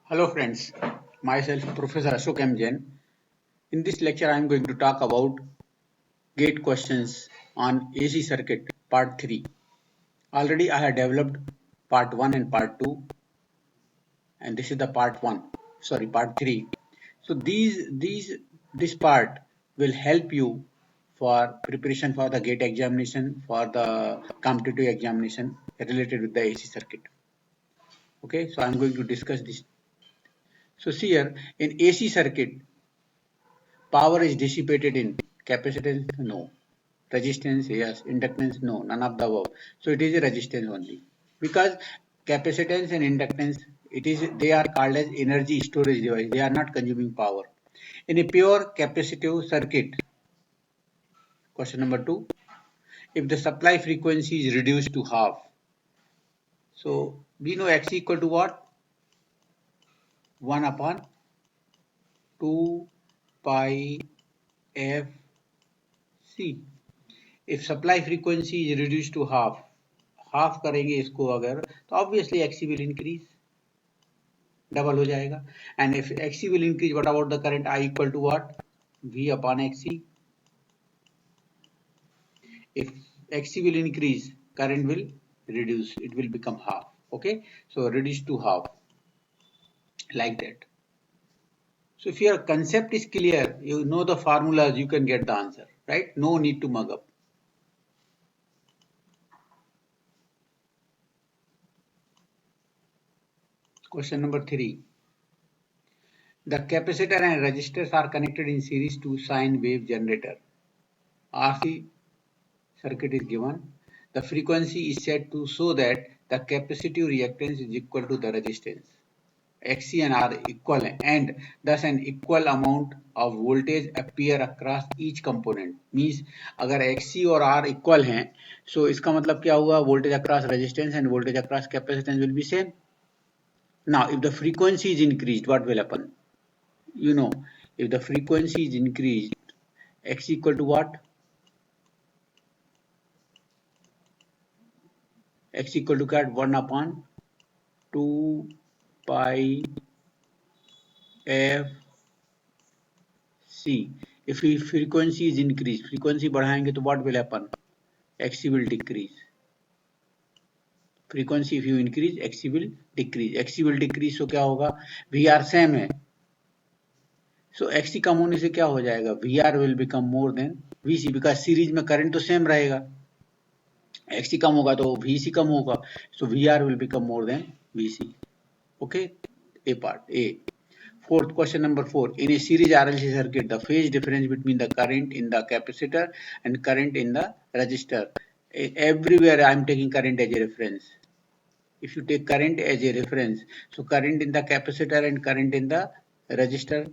Hello friends, myself Professor Ashok M. Jain. In this lecture I am going to talk about gate questions on AC circuit part 3. Already I have developed part 1 and part 2 and this is the part 3. So this part will help you for preparation for the gate examination, for the competitive examination related with the AC circuit. Okay, so I am going to discuss this. So see here in AC circuit power is dissipated in capacitance, no. Resistance, yes. Inductance, no. None of the above. So it is a resistance only. Because capacitance and inductance, they are called as energy storage device. They are not consuming power. In a pure capacitive circuit, question number 2, if the supply frequency is reduced to half, so we know X equal to what? 1 upon 2 pi f c. If supply frequency is reduced to half करेंगे इसको अगर तो obviously XC will increase double हो जाएगा and if XC will increase what about the current I equal to what we upon XC if xc will increase current will reduce it will become half okay so reduce to half like that so if your concept is clear you know the formulas you can get the answer right no need to mug up. Question number 3. The capacitor and resistors are connected in series to sine wave generator. RC circuit is given. The frequency is set to so that the capacitive reactance is equal to the resistance. Xc and R equal and thus an equal amount of voltage appear across each component. Means अगर Xc और R equal हैं, so इसका मतलब क्या हुआ? Voltage across resistance and voltage across capacitance will be same. Now, if the frequency is increased, what will happen? You know, if the frequency is increased, X equal to what? X equal to cut 1 upon 2 pi f c. If frequency is increased, frequency बढ़ाएंगे तो what will happen? Xc will decrease. Frequency if you increase, Xc will decrease. Xc will decrease so क्या होगा? VR same है. So Xc कम होने से क्या हो जाएगा? VR will become more than Vc because series में करंट तो सेम रहेगा. Xc कम होगा तो Vc कम होगा. So VR will become more than Vc. Okay, A part A. Fourth question number 4. In a series RLC circuit, the phase difference between the current in the capacitor and current in the resistor. Everywhere I am taking current as a reference. If you take current as a reference, so current in the capacitor and current in the resistor,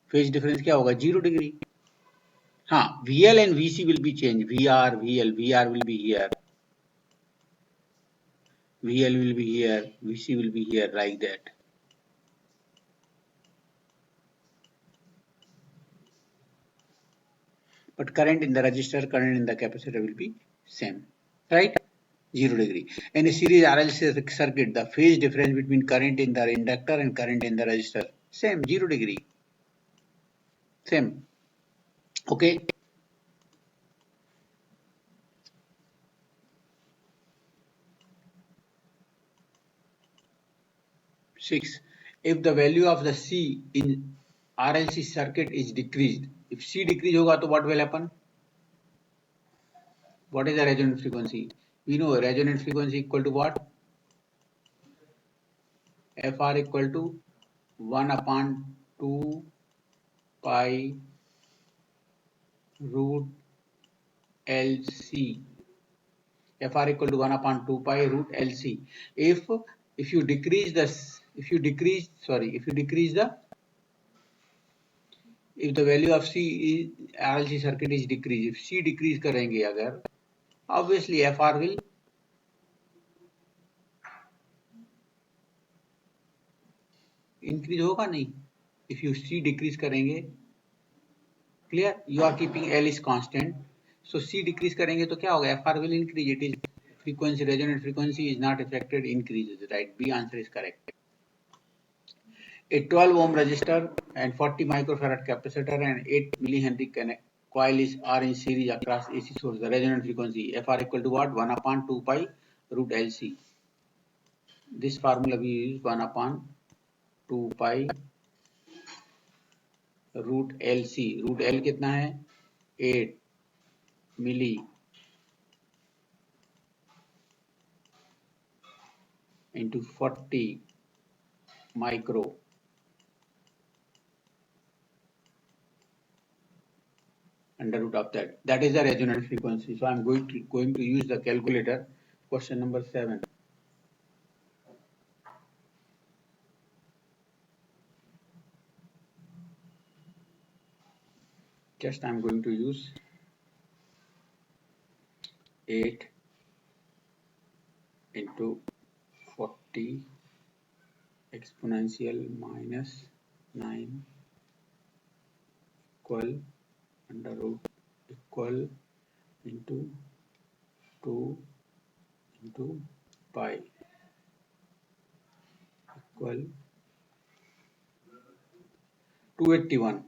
phase difference क्या होगा? 0 degree. हाँ, VL and VC will be changed. VR, VL, VR will be here. VL will be here. VC will be here like that. But current in the resistor, current in the capacitor will be same, right? 0 degree. In a series RLC circuit, the phase difference between current in the inductor and current in the resistor, same, 0 degree. Same. Okay. Six. If the value of the C in RLC circuit is decreased, if C decrease होगा तो what will happen? What is the resonant frequency? We know resonant frequency equal to what? FR equal to 1 upon 2 pi root LC. FR equal to 1 upon 2 pi root LC. If you decrease the if the value of C is RLC circuit is decreased, if C decrease करेंगे अगर, obviously FR will increase होगा नहीं. If you C decrease करेंगे, clear? You are keeping L is constant, so C decrease करेंगे तो क्या होगा? FR will increase. It is frequency, resonant frequency is not affected, increases, right? B answer is correct. A 12 ohm resistor and 40 microfarad capacitor and 8 millihenry coil are in series across AC source. The resonant frequency FR equal to what? 1 upon 2 pi root LC. This formula we use 1 upon 2 pi root LC. Root L कितना है? 8 milli into 40 micro under root of that. That is the resonant frequency. So I am going to use the calculator. Question number 7. Just I am going to use 8 into 40 exponential minus 9 equal under root equal into 2 into pi equal 281.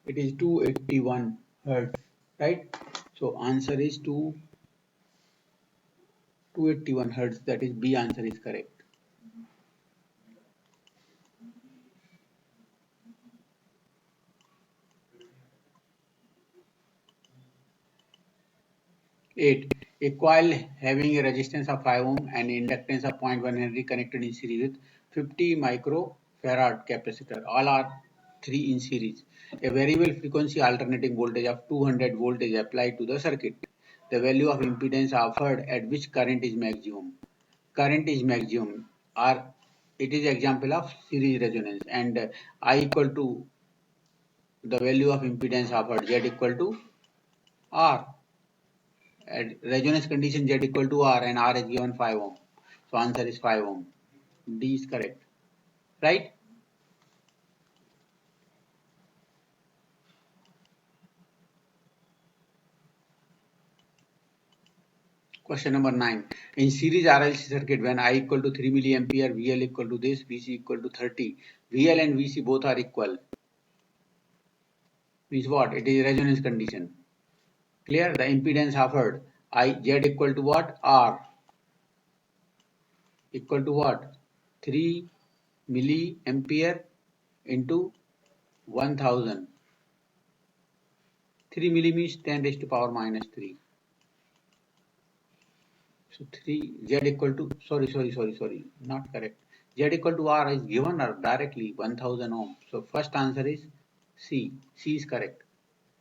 It is 281 hertz, right? So answer is 281 hertz. That is B answer is correct. 8. A coil having a resistance of 5 ohm and inductance of 0.1 Henry connected in series with 50 microfarad capacitor. All are 3 in series. A variable frequency alternating voltage of 200 volt is applied to the circuit. The value of impedance offered at which current is maximum. Current is maximum, or it is example of series resonance, and I equal to the value of impedance offered, Z equal to R. At resonance condition, Z equal to R and R is given 5 ohm. So answer is 5 ohm. D is correct. Right? Question number 9. In series RLC circuit, when I equal to 3 milliampere, VL equal to this, VC equal to 30. VL and VC both are equal. Means what? It is resonance condition. Clear? The impedance offered, Z equal to what? R equal to what? 3 milliampere into 1000. 3 milli means 10 raised to power minus 3. So 3 Z equal to, sorry, not correct. Z equal to R is given or directly 1000 ohm. So first answer is C. C is correct.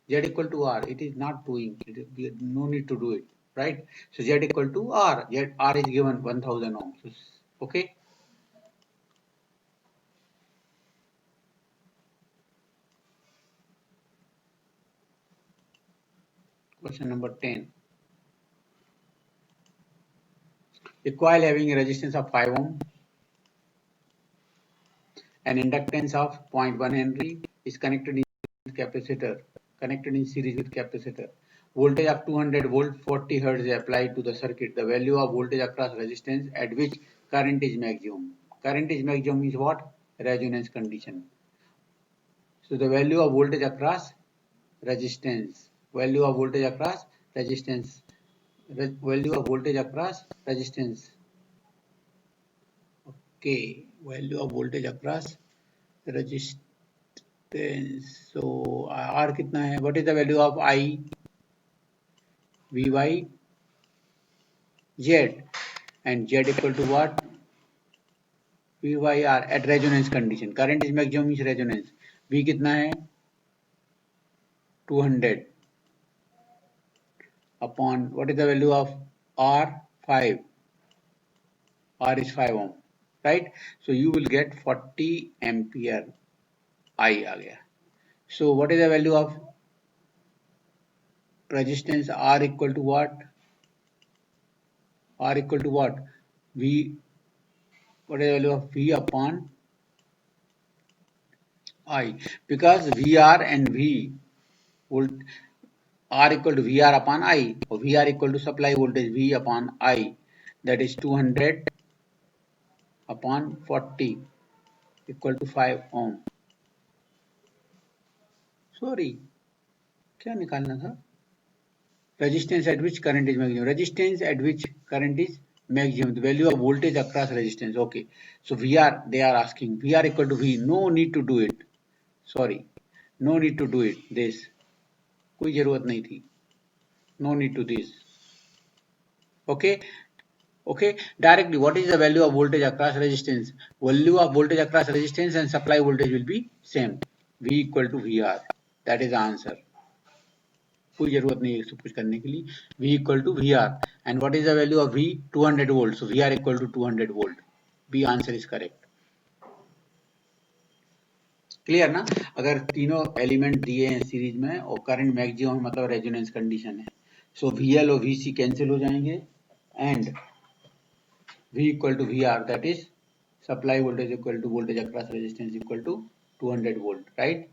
Z equal to R, it is not doing, no need to do it, right? So Z equal to R, R is given 1000 ohm. So, okay. Question number 10. A coil having a resistance of 5 ohm and inductance of 0.1 Henry is connected in series with capacitor. Voltage of 200 volt 40 hertz is applied to the circuit. The value of voltage across resistance at which current is maximum. Current is maximum is what? Resonance condition. So the value of voltage across resistance. Value of voltage across resistance. Value of voltage across resistance. Okay. Value of voltage across resistance. So R कितना है? What is the value of I? Vy Z, and Z equal to what? Vyr at resonance condition. Current is maximum is resonance. V कितना है? 200 upon what is the value of R? 5. R is 5 ohm, right? So you will get 40 ampere. I आ गया. So what is the value of resistance? R equal to what? R equal to what? V. What is the value of V upon I? Because VR and V volt R equal to VR upon I, or VR equal to supply voltage V upon I, that is 200 upon 40. Equal to 5 ohm. Sorry, क्या निकालना था? Resistance at which current is maximum. Resistance at which current is maximum. The value of voltage across resistance. Okay. So VR, they are asking. VR equal to V. No need to do it. Sorry. No need to do it. This. कोई जरूरत नहीं थी. No need to this. Okay. Okay. Directly, what is the value of voltage across resistance? Value of voltage across resistance and supply voltage will be same. V equal to VR. That is the answer. कोई जरूरत नहीं है सब कुछ करने के लिए. V equal to VR and what is the value of V? 200 volt. So VR equal to 200 volt. B answer is correct. Clear ना? अगर तीनों एलिमेंट दिए हैं सीरीज में और करंट मैक्सिमम मतलब रेजोनेंस कंडीशन है, सो VL और VC कैंसिल हो जाएंगे and V equal to VR, that is supply voltage equal to voltage across resistance equal to 200 volt, right?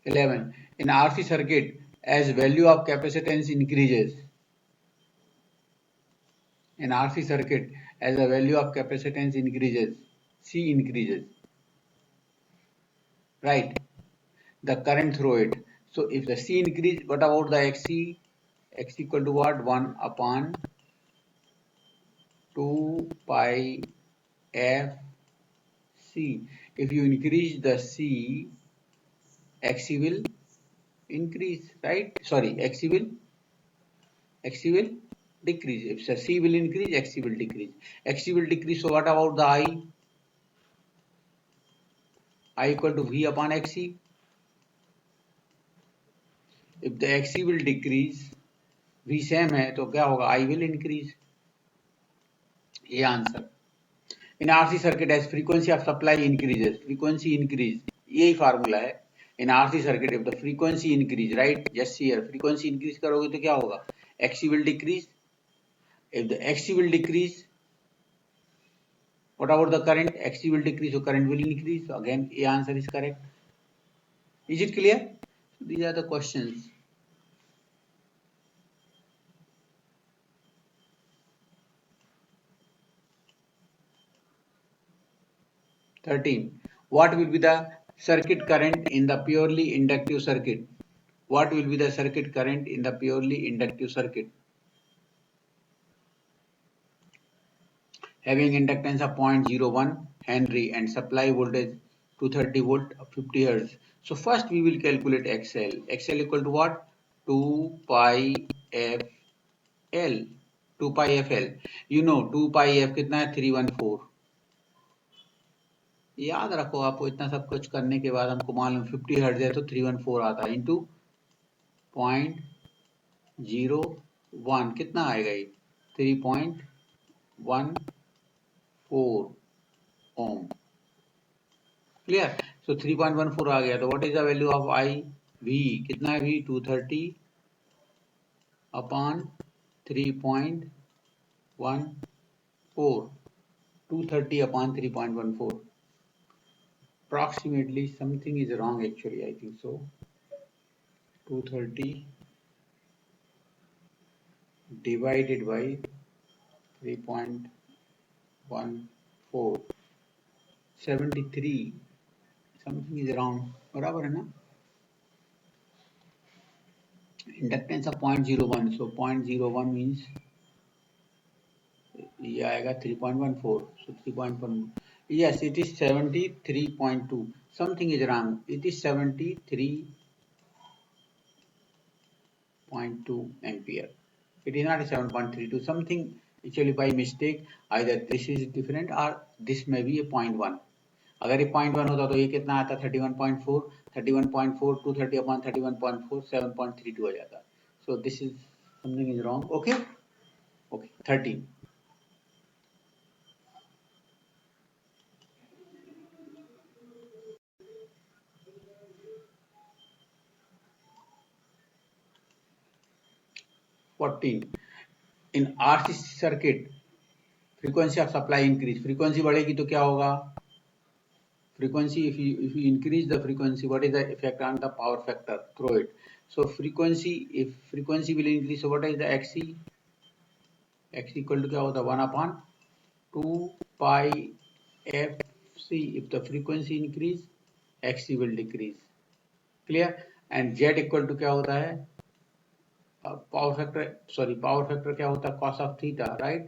Eleven. In RC circuit, as value of capacitance increases, in RC circuit, as the value of capacitance increases, C increases, right? The current through it. So if the C increase, what about the XC? X equal to what? 1 upon 2 pi F C. If you increase the C, XC will increase, right? Sorry, XC will decrease. If the C will increase, XC will decrease. XC will decrease. So what about the I? I equal to V upon XC. If the XC will decrease, V same है तो क्या होगा? I will increase. ये answer. In RC circuit, as frequency of supply increases, frequency increase. यही formula है. In RC circuit, if the frequency increase, right? Just here, frequency increase करोगे तो क्या होगा? XC will decrease. If the XC will decrease, what about the current? XC will decrease, so current will increase. So again, A answer is correct. Is it clear? So these are the questions. What will be the circuit current in the purely inductive circuit? What will be the circuit current in the purely inductive circuit? Having inductance of 0.01 Henry and supply voltage 230 volt 50 Hz. So first we will calculate XL. XL equal to what? 2 pi FL. 2 pi FL. You know 2 pi F कितना है? 314. याद रखो, आपको इतना सब कुछ करने के बाद हमको मालूम 50 हर्ट्ज है तो 314 आता है इंटू 0.01 कितना आएगा ये? 3.14 ओम. क्लियर? सो 3.14 आ गया तो what is the value of I? V कितना है? V 230 upon 3.14. 230 upon 3.14. Approximately something is wrong actually, I think so. 230 divided by 3.14. 73. Something is wrong. बराबर है ना? Inductance of 0.01. So 0.01 means ये आएगा 3.14. So 3.1. Yes, it is 73.2. Something is wrong. It is 73.2 ampere. It is not 7.32. Something actually by mistake. Either this is different or this may be a 0.1. अगर ये 0.1 होता तो ये कितना आता? 31.4. 31.4 230 upon 31.4 7.32 आ जाता. So this is something is wrong. Okay. Okay. 13. In RC circuit, frequency of supply increase. Frequency बढ़ेगी तो क्या होगा? frequency, if you increase the frequency, what is the effect on the power factor? Throw it. So frequency, if frequency will increase, so what is the xc? x equal to क्या होता है 1/2 pi fc. If the frequency increase, xc will decrease. Clear? And z equal to क्या होता है power factor क्या होता है cos of theta, right?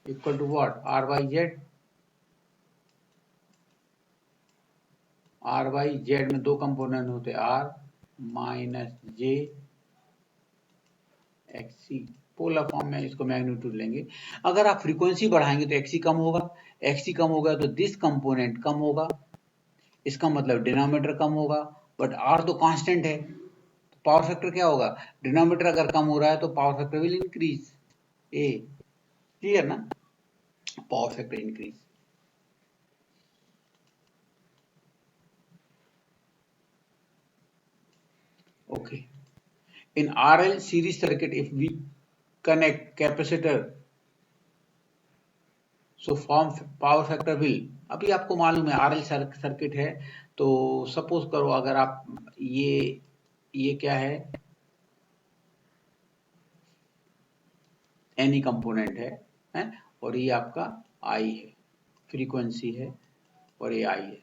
Equal to what? r by z. r by z में दो कंपोनेंट होते हैं r minus j xc. Polar form में इसको मैग्नीट्यूड लेंगे. अगर आप फ्रीक्वेंसी बढ़ाएंगे तो xc कम होगा. xc कम होगा तो दिस कंपोनेंट कम होगा. इसका मतलब डिनोमिनेटर कम होगा. बट r तो कांस्टेंट है. पावर फैक्टर क्या होगा? डिनोमिनेटर अगर कम हो रहा है तो पावर फैक्टर विल इंक्रीज. ए क्लियर ना? Power factor increase. Okay. In RL series circuit, if we connect capacitor, so form power factor will. अभी आपको मालूम है RL सर्किट है तो सपोज करो अगर आप ये क्या है एनी कंपोनेंट है और ये आपका I है, फ्रीक्वेंसी है और ये I है.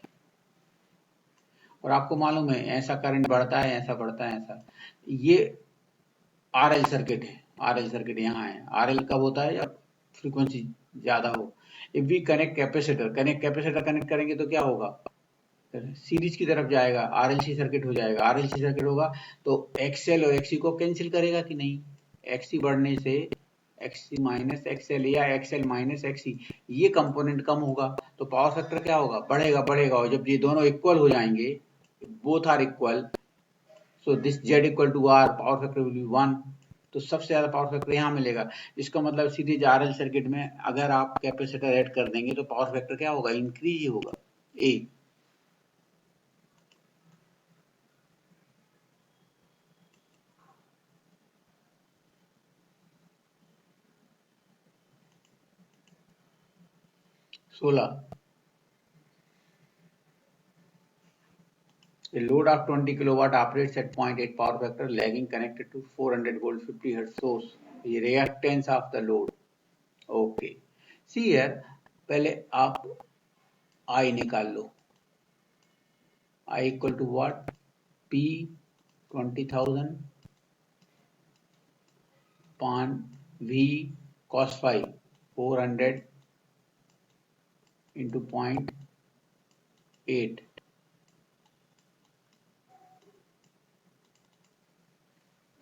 और आपको मालूम है ऐसा करंट बढ़ता है, ऐसा बढ़ता है, ऐसा. ये RL सर्किट है. RL सर्किट यहाँ है. RL कब होता है जब फ्रीक्वेंसी ज्यादा हो. If we connect capacitor connect करेंगे तो क्या होगा? सीरीज की तरफ जाएगा. RLC सर्किट हो जाएगा. RLC सर्किट होगा तो XL और XC को कैंसिल करेगा कि नहीं? XC बढ़ने से XC माइनस XL या XL माइनस XC ये कंपोनेंट कम होगा तो पावर फैक्टर क्या होगा? बढ़ेगा. और जब ये दोनों इक्वल हो जाएंगे, both are equal, so this Z equal to R, power factor will be 1. तो सबसे ज्यादा पावर फैक्टर यहाँ मिलेगा. इसका मतलब सीरीज RL सर्किट में अगर आप कैपेसिटर ऐड कर देंगे तो पावर फैक्टर क्या होगा? इंक्रीज ही होगा. ए 16. A load of 20 kilowatt operates at 0.8 power factor, lagging connected to 400 volt 50 hertz source. The reactance of the load. Okay. See here, पहले आप I निकाल लो. I equal to what? P 20,000 upon V cos phi 400 into 0.8.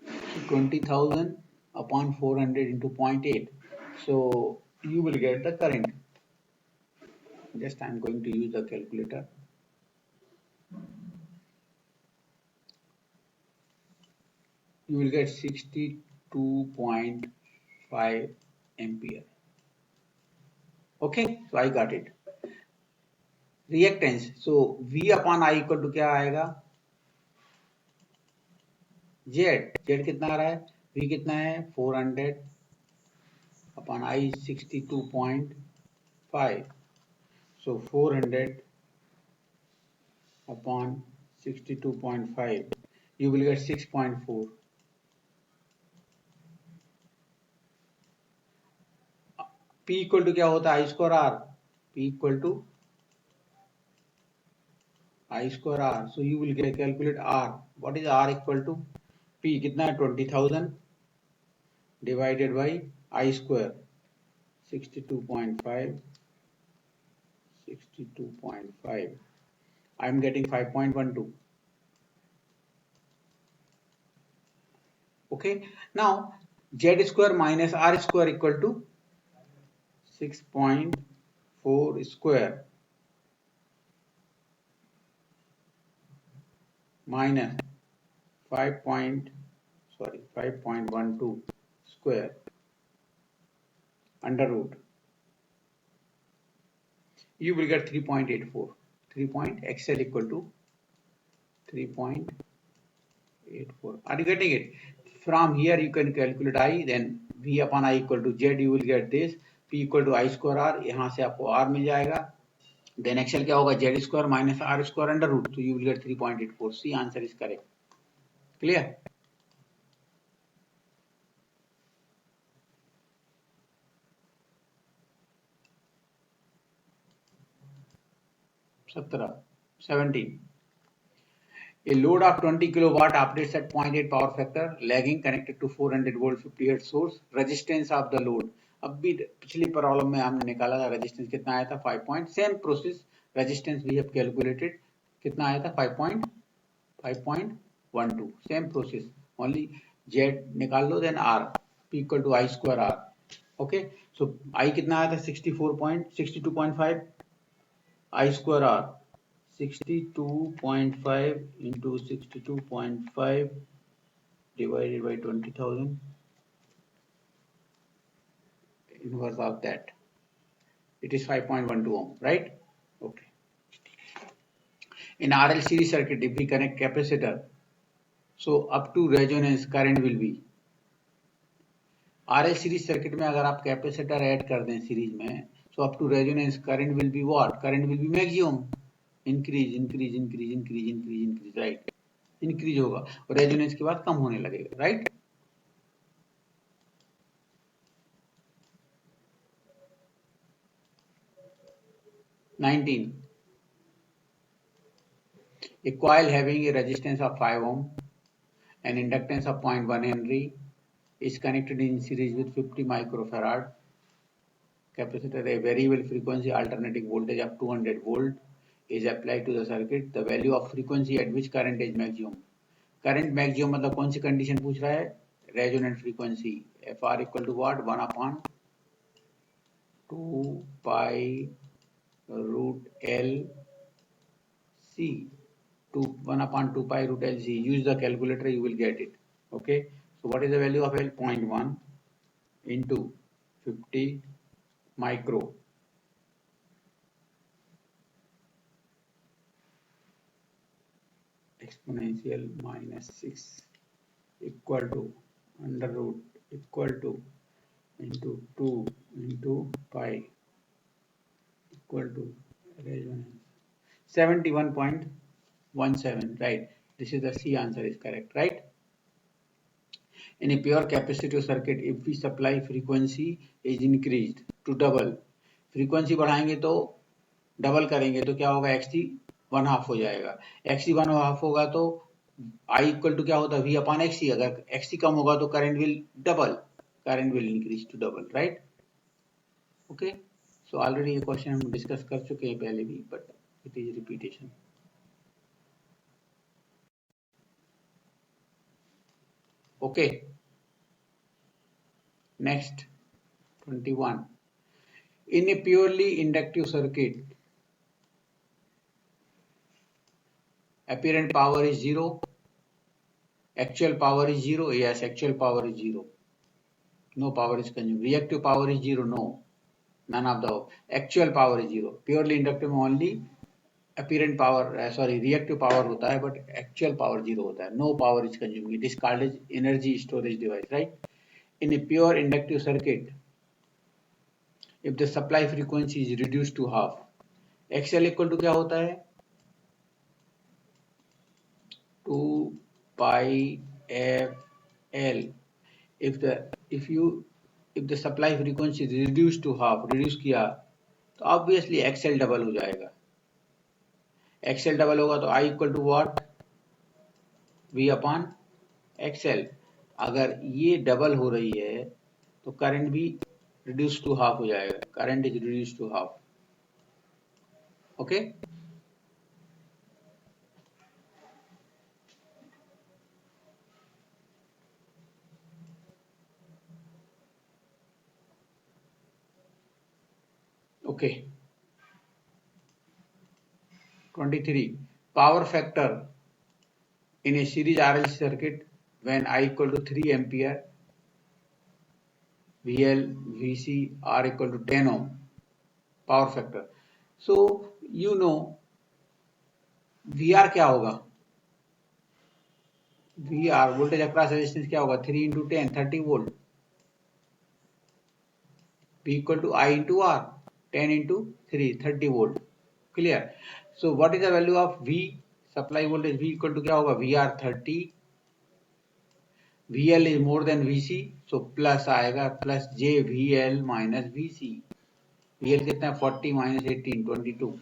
So 20,000 upon 400 into 0.8. So you will get the current. Just I am going to use the calculator. You will get 62.5 ampere. Okay, so I got it. Reactance. So V upon I equal to क्या आएगा? Z. Z कितना आ रहा है? V कितना है? 400 upon I 62.5. So 400 upon 62.5. You will get 6.4. P equal to क्या होता है? I square R. P equal to I square R. So you will calculate R. What is R equal to? P कितना है? 20,000 divided by I square 62.5. I am getting 5.12. Okay. Now Z square minus R square equal to 6.4 square minus 5.12 square under root. You will get 3.84. XL equal to 3.84. Are you getting it? From here you can calculate I, then V upon I equal to Z. You will get this. P equal to I square R. यहाँ से आपको R मिल जाएगा. Then XL क्या होगा, Z square minus R square under root, so you will get 3.84. C answer is correct. Clear? Satara, 17. A load of 20 kilowatt operates at 0.8 power factor, lagging, connected to 400 volt 50 hertz source. Resistance of the load. अब भी पिछली problem में हमने निकाला था resistance कितना आया था 5 point. Same process, resistance we have calculated, कितना आया था 5.12. सेम प्रोसेस, ओनली जेड निकाल लो, then R P equal to I square R. Okay, so I कितना आया था 62.5 I square R 62.5 into 62.5 divided by 20,000, inverse of that, it is 5.12 ohm, right? Okay. In RL series circuit, if we connect capacitor, so up to resonance current will be, RL series circuit में अगर आप capacitor add कर दें series में, so up to resonance current will be what? Current will be maximum. Increase, right? Increase होगा और resonance के बाद कम होने लगेगा, right? A coil having a resistance of 5 ohm and inductance of 0.1 Henry is connected in series with 50 microfarad capacitor. A variable frequency alternating voltage of 200 volt is applied to the circuit. The value of frequency at which current is maximum. Current maximum मतलब कौन सी condition पूछ रहा है, resonant frequency. F R equal to what, 1/2 pi root L C, 1/2 pi root L C. Use the calculator, you will get it. Okay, so what is the value of L? 0.1 into 50 micro exponential minus 6 equal to under root equal to into 2 into pi equal to resonance 71.17, right? This is the C answer is correct, right? In a pure capacitive circuit, if we supply frequency is increased to double, frequency बढ़ाएंगे तो double करेंगे तो क्या होगा, XC 1/2 हो जाएगा. XC 1/2 होगा तो I इक्वल टू क्या होता है, V अपॉन XC. अगर XC कम होगा तो current will double, current will increase to double, right? Okay, so already ये क्वेश्चन हम डिस्कस कर चुके हैं पहले भी, but it is repetition. Okay, next 21. In a purely inductive circuit, apparent power is 0, actual power is 0. Yes, actual power is 0, no power is consumed. Reactive power is 0, no, none of the above. Actual power is 0. Purely inductive में only apparent power, reactive power होता है, but actual power 0 होता है. No power is consumed. It is called as energy storage device, right? In a pure inductive circuit, if the supply frequency is reduced to half, XL equal to क्या होता है, 2 pi FL. If the supply frequency is reduced to half, reduce किया तो obviously XL double हो जाएगा. XL double होगा तो I equal to what, V upon XL. अगर ये डबल हो रही है तो करंट भी रिड्यूस टू हाफ हो जाएगा. Current is reduce to half. Okay, okay. 23. Power factor in a series RLC circuit when I equal to 3 ampere, VL, VC are equal to 10 ohm. Power factor. So you know VR क्या होगा, VR voltage across resistance क्या होगा, 3 into 10 30 volt. P equal to I into R, 10 into 3 30 volt. Clear? So what is the value of V? Supply voltage V equal to क्या होगा? VR 30, VL is more than VC, so plus आएगा plus J VL minus VC. VL कितना है? 40 minus 18, 22.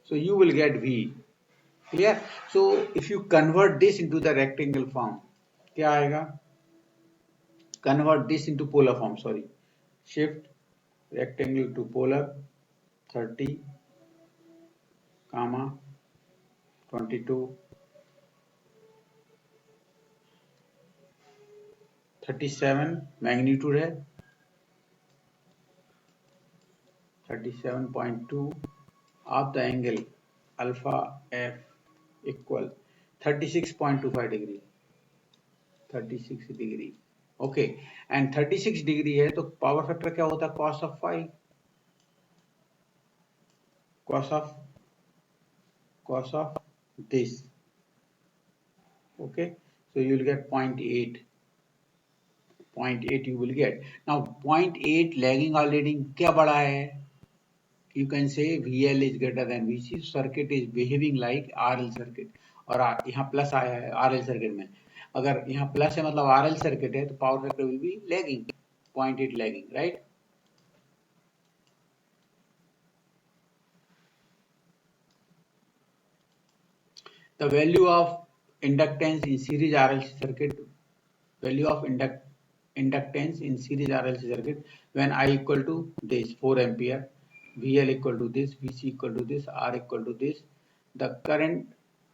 So you will get V. Clear? So if you convert this into the rectangle form, क्या आएगा? Convert this into polar form. Sorry. Shift rectangle to polar. 30, comma 22, 37 magnitude है, 37.2 of the angle alpha f equal 36.25 degree, 36 degree. Okay and 36 degree है तो power factor क्या होता है? cos of phi, cos of this. Okay, so you will get 0.8 you will get. Now 0.8 lagging or leading क्या बड़ा है? You can say VL is greater than VC. Circuit is behaving like RL circuit. और यहाँ plus आया है RL circuit में. अगर यहाँ प्लस है मतलब RL सर्किट है तो power factor will B lagging, 0.8 lagging, right? The value of inductance in series RLC circuit, value of inductance in series RLC circuit when I equal to this 4 ampere, VL equal to this, VC equal to this, R equal to this. The current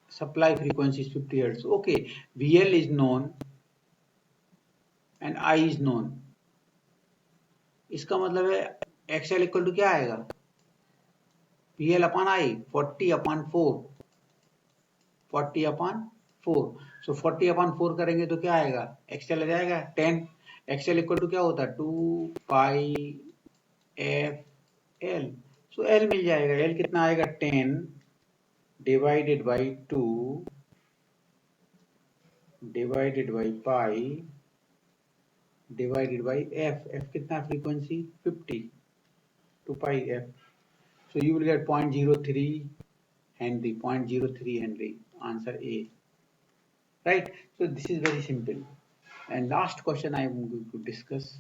supply frequency is 50 Hz. Okay, VL is known and I is known. इसका मतलब है XL equal to क्या आएगा? VL upon I, 40 upon 4. 40 upon 4. So 40 upon 4 करेंगे तो क्या आएगा? XL आ जाएगा 10. XL इक्वल टू क्या होता है? 2 pi F L. So L मिल जाएगा. L कितना आएगा? 10 divided by 2 divided by pi divided by F. F कितना? Frequency 50, 2 pi F. So you will get 0.03 Henry, 0.03 Henry. Answer A. Right? So this is very simple. And last question I am going to discuss.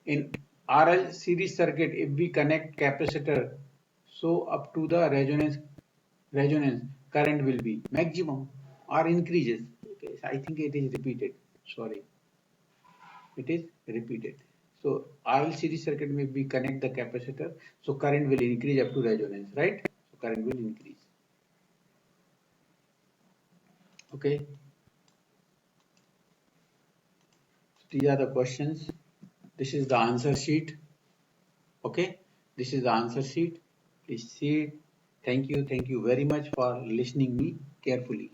In RL series circuit, if we connect capacitor, so up to the resonance current will be maximum or increases. Okay, so I think it is repeated. Sorry, it is repeated. So RL series circuit may be connect the capacitor, so current will increase up to resonance, right? So current will increase. Okay. These are the questions. This is the answer sheet. Okay, this is the answer sheet. Please see it. Thank you very much for listening me carefully.